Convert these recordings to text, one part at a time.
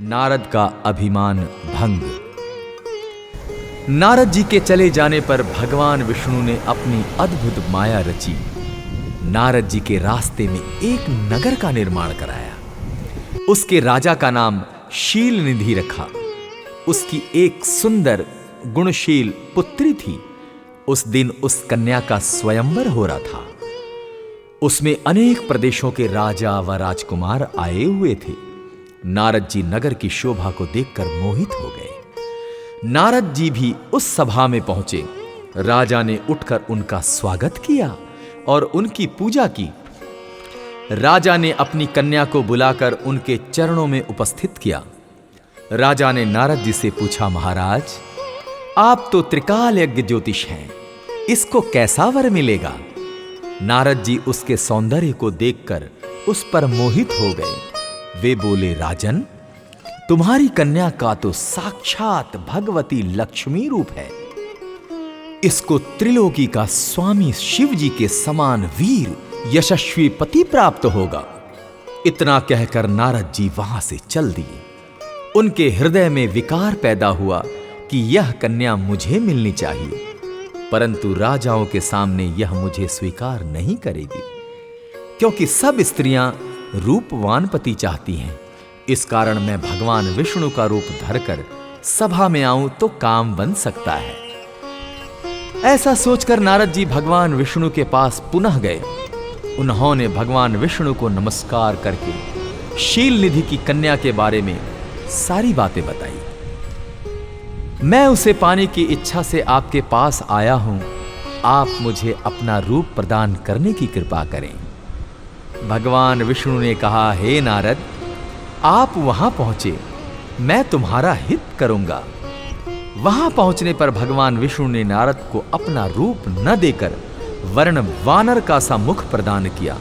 नारद का अभिमान भंग। नारद जी के चले जाने पर भगवान विष्णु ने अपनी अद्भुत माया रची। नारद जी के रास्ते में एक नगर का निर्माण कराया। उसके राजा का नाम शीलनिधि रखा। उसकी एक सुंदर गुणशील पुत्री थी। उस दिन उस कन्या का स्वयंवर हो रहा था। उसमें अनेक प्रदेशों के राजा व राजकुमार आए हुए थे। नारद जी नगर की शोभा को देखकर मोहित हो गए। नारद जी भी उस सभा में पहुंचे। राजा ने उठकर उनका स्वागत किया और उनकी पूजा की। राजा ने अपनी कन्या को बुलाकर उनके चरणों में उपस्थित किया। राजा ने नारद जी से पूछा, महाराज, आप तो त्रिकाल यज्ञ ज्योतिष हैं, इसको कैसा वर मिलेगा? नारद जी उसके सौंदर्य को देखकर उस पर मोहित हो गए। वे बोले, राजन, तुम्हारी कन्या का तो साक्षात भगवती लक्ष्मी रूप है। इसको त्रिलोकी का स्वामी शिव जी के समान वीर यशस्वी पति प्राप्त होगा। इतना कहकर नारद जी वहां से चल दिए। उनके हृदय में विकार पैदा हुआ कि यह कन्या मुझे मिलनी चाहिए, परंतु राजाओं के सामने यह मुझे स्वीकार नहीं करेगी, क्योंकि सब स्त्रियां रूपवान पति चाहती हैं। इस कारण मैं भगवान विष्णु का रूप धरकर सभा में आऊं तो काम बन सकता है। ऐसा सोचकर नारद जी भगवान विष्णु के पास पुनः गए। उन्होंने भगवान विष्णु को नमस्कार करके शीलनिधि की कन्या के बारे में सारी बातें बताई। मैं उसे पाने की इच्छा से आपके पास आया हूं। आप मुझे अपना रूप प्रदान करने की कृपा करें। भगवान विष्णु ने कहा, हे नारद, आप वहां पहुंचे, मैं तुम्हारा हित करूंगा। वहां पहुंचने पर भगवान विष्णु ने नारद को अपना रूप न देकर वर्ण वानर का सा मुख प्रदान किया।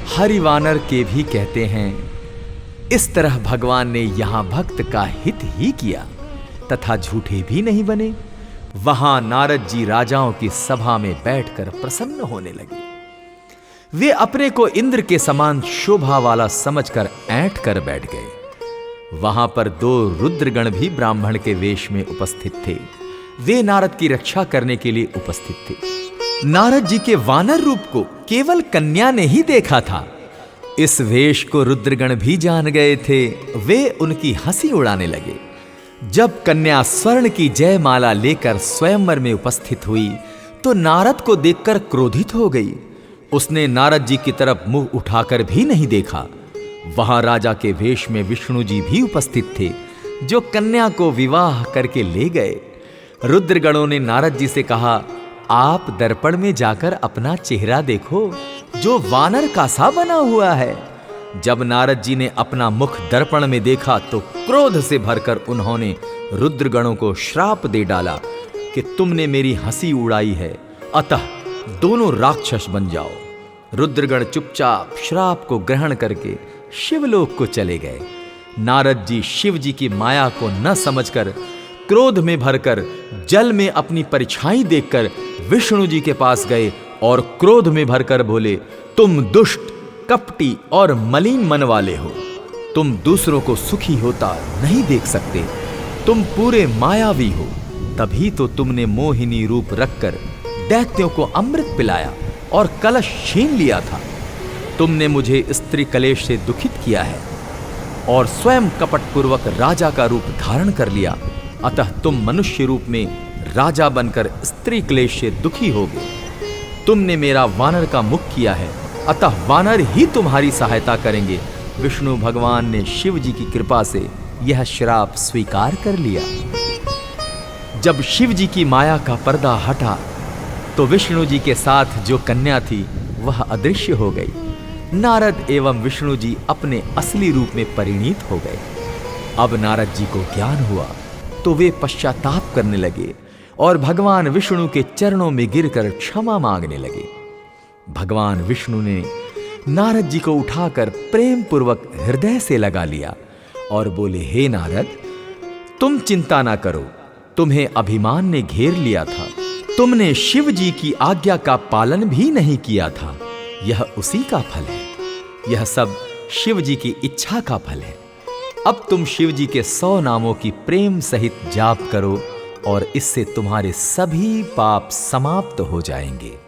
हरिवानर के भी कहते हैं। इस तरह भगवान ने यहां भक्त का हित ही किया तथा झूठे भी नहीं बने। वहां नारद जी राजाओं की सभा में बैठकर प्रसन्न होने लगे। वे अपने को इंद्र के समान शोभा वाला समझकर ऐंठ कर बैठ गए। वहां पर 2 रुद्रगण भी ब्राह्मण के वेश में उपस्थित थे। वे नारद की रक्षा करने के लिए उपस्थित थे। नारद जी के वानर रूप को केवल कन्या ने ही देखा था। इस वेश को रुद्रगण भी जान गए थे। वे उनकी हंसी उड़ाने लगे। जब कन्या स्वर्ण की जयमाला लेकर स्वयंवर में उपस्थित हुई तो नारद को देखकर क्रोधित हो गई। उसने नारद जी की तरफ मुंह उठाकर भी नहीं देखा। वहां राजा के वेश में विष्णु जी भी उपस्थित थे, जो कन्या को विवाह करके ले गए। रुद्रगणों ने नारद जी से कहा, आप दर्पण में जाकर अपना चेहरा देखो, जो वानर का सा बना हुआ है। जब नारद जी ने अपना मुख दर्पण में देखा तो क्रोध से भरकर उन्होंने रुद्रगणों को श्राप दे डाला कि तुमने मेरी हंसी उड़ाई है, अतः दोनों राक्षस बन जाओ। रुद्रगण चुपचाप श्राप को ग्रहण करके शिवलोक को चले गए। नारद जी शिव जी की माया को न समझकर क्रोध में भरकर जल में अपनी परछाई देखकर विष्णु जी के पास गए और क्रोध में भरकर बोले, तुम दुष्ट, कपटी और मलिन मन वाले हो। तुम दूसरों को सुखी होता नहीं देख सकते। तुम पूरे मायावी हो। तभी तो तुमने मोहिनी रूप रखकर दैत्यों को अमृत पिलाया और कलश छीन लिया था। तुमने मुझे स्त्री कलेश से दुखित किया है और स्वयं कपटपूर्वक राजा का रूप धारण कर लिया। अतः तुम मनुष्य रूप में राजा बनकर स्त्री क्लेश से दुखी होगे। तुमने मेरा वानर का मुख किया है, अतः वानर ही तुम्हारी सहायता करेंगे। विष्णु भगवान ने शिव जी की कृपा से यह श्राप स्वीकार कर लिया। जब शिव जी की माया का पर्दा हटा तो विष्णु जी के साथ जो कन्या थी वह अदृश्य हो गई। नारद एवं विष्णु जी अपने असली रूप में परिणीत हो गए। अब नारद जी को ज्ञान हुआ तो वे पश्चाताप करने लगे और भगवान विष्णु के चरणों में गिरकर क्षमा मांगने लगे। भगवान विष्णु ने नारद जी को उठाकर प्रेम पूर्वक हृदय से लगा लिया और बोले, हे नारद, तुम चिंता ना करो। तुम्हें अभिमान ने घेर लिया था। तुमने शिव जी की आज्ञा का पालन भी नहीं किया था। यह उसी का फल है। यह सब शिव जी की इच्छा का फल है। अब तुम शिव जी के 100 नामों की प्रेम सहित जाप करो और इससे तुम्हारे सभी पाप समाप्त हो जाएंगे।